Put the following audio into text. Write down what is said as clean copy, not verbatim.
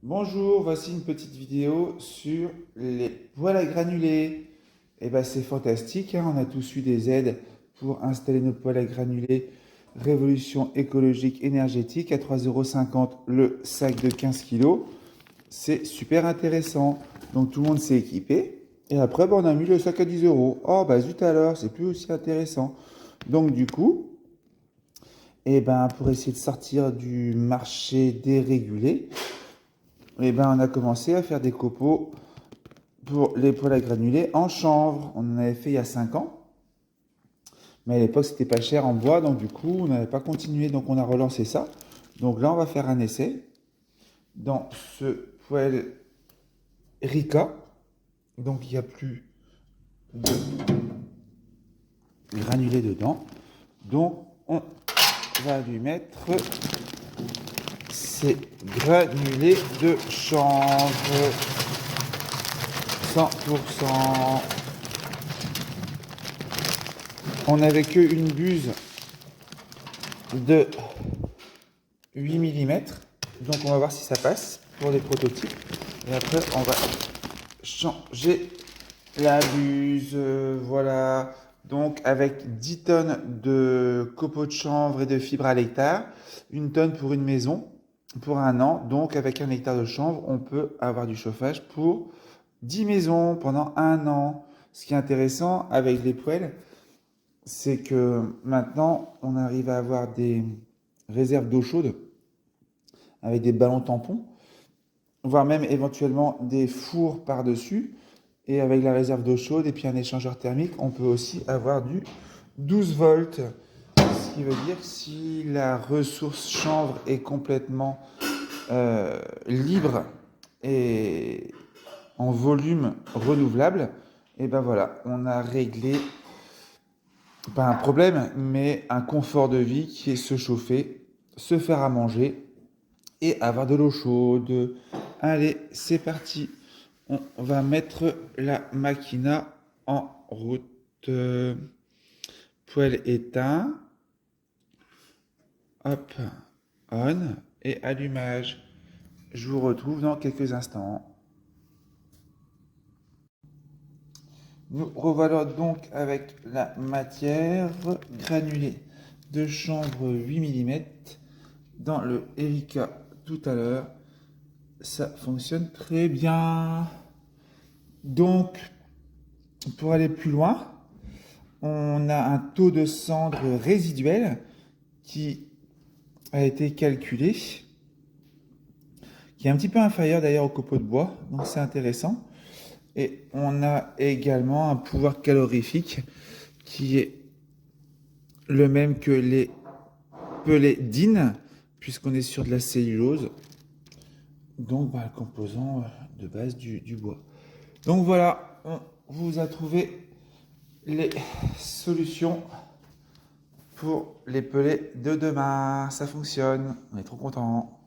Bonjour, voici une petite vidéo sur les poêles à granulés. Et ben c'est fantastique, hein, on a tous eu des aides pour installer nos poêles à granulés. Révolution écologique énergétique à 3,50 € le sac de 15 kilos. C'est super intéressant. Donc tout le monde s'est équipé. Et après, ben, on a mis le sac à 10 €. Oh bah zut alors, c'est plus aussi intéressant. Donc du coup, et ben, pour essayer de sortir du marché dérégulé, et ben, on a commencé à faire des copeaux pour les poêles à granulés en chanvre. On en avait fait il y a 5 ans. Mais à l'époque, c'était pas cher en bois. Donc, du coup, on n'avait pas continué. Donc, on a relancé ça. Donc, là, on va faire un essai dans ce poêle Rika. Donc, il n'y a plus de granulés dedans. Donc, on va lui mettre ces granulés de chanvre 100%. On n'avait qu'une buse de 8 mm. Donc on va voir si ça passe pour les prototypes. Et après on va changer la buse. Voilà. Donc avec 10 tonnes de copeaux de chanvre et de fibres à l'hectare, 1 tonne pour une maison pour 1 an. Donc avec 1 hectare de chanvre, on peut avoir du chauffage pour 10 maisons pendant 1 an. Ce qui est intéressant avec les poêles, c'est que maintenant, on arrive à avoir des réserves d'eau chaude avec des ballons tampons, voire même éventuellement des fours par-dessus. Et avec la réserve d'eau chaude et puis un échangeur thermique, on peut aussi avoir du 12 volts. Ce qui veut dire que si la ressource chanvre est complètement libre et en volume renouvelable, et ben voilà, on a réglé pas un problème, mais un confort de vie qui est se chauffer, se faire à manger et avoir de l'eau chaude. Allez, c'est parti. On va mettre la machina en route. Poêle éteint. Hop, on et allumage. Je vous retrouve dans quelques instants. Nous revoilà donc avec la matière granulée de chanvre 8 mm dans le Erika tout à l'heure. Ça fonctionne très bien. Donc, pour aller plus loin, on a un taux de cendre résiduel qui a été calculé, qui est un petit peu inférieur d'ailleurs au copeaux de bois, donc c'est intéressant. Et on a également un pouvoir calorifique qui est le même que les pellets d'In, puisqu'on est sur de la cellulose, donc le composant de base du bois. Donc voilà, on vous a trouvé les solutions pour les pellets de demain. Ça fonctionne, on est trop content.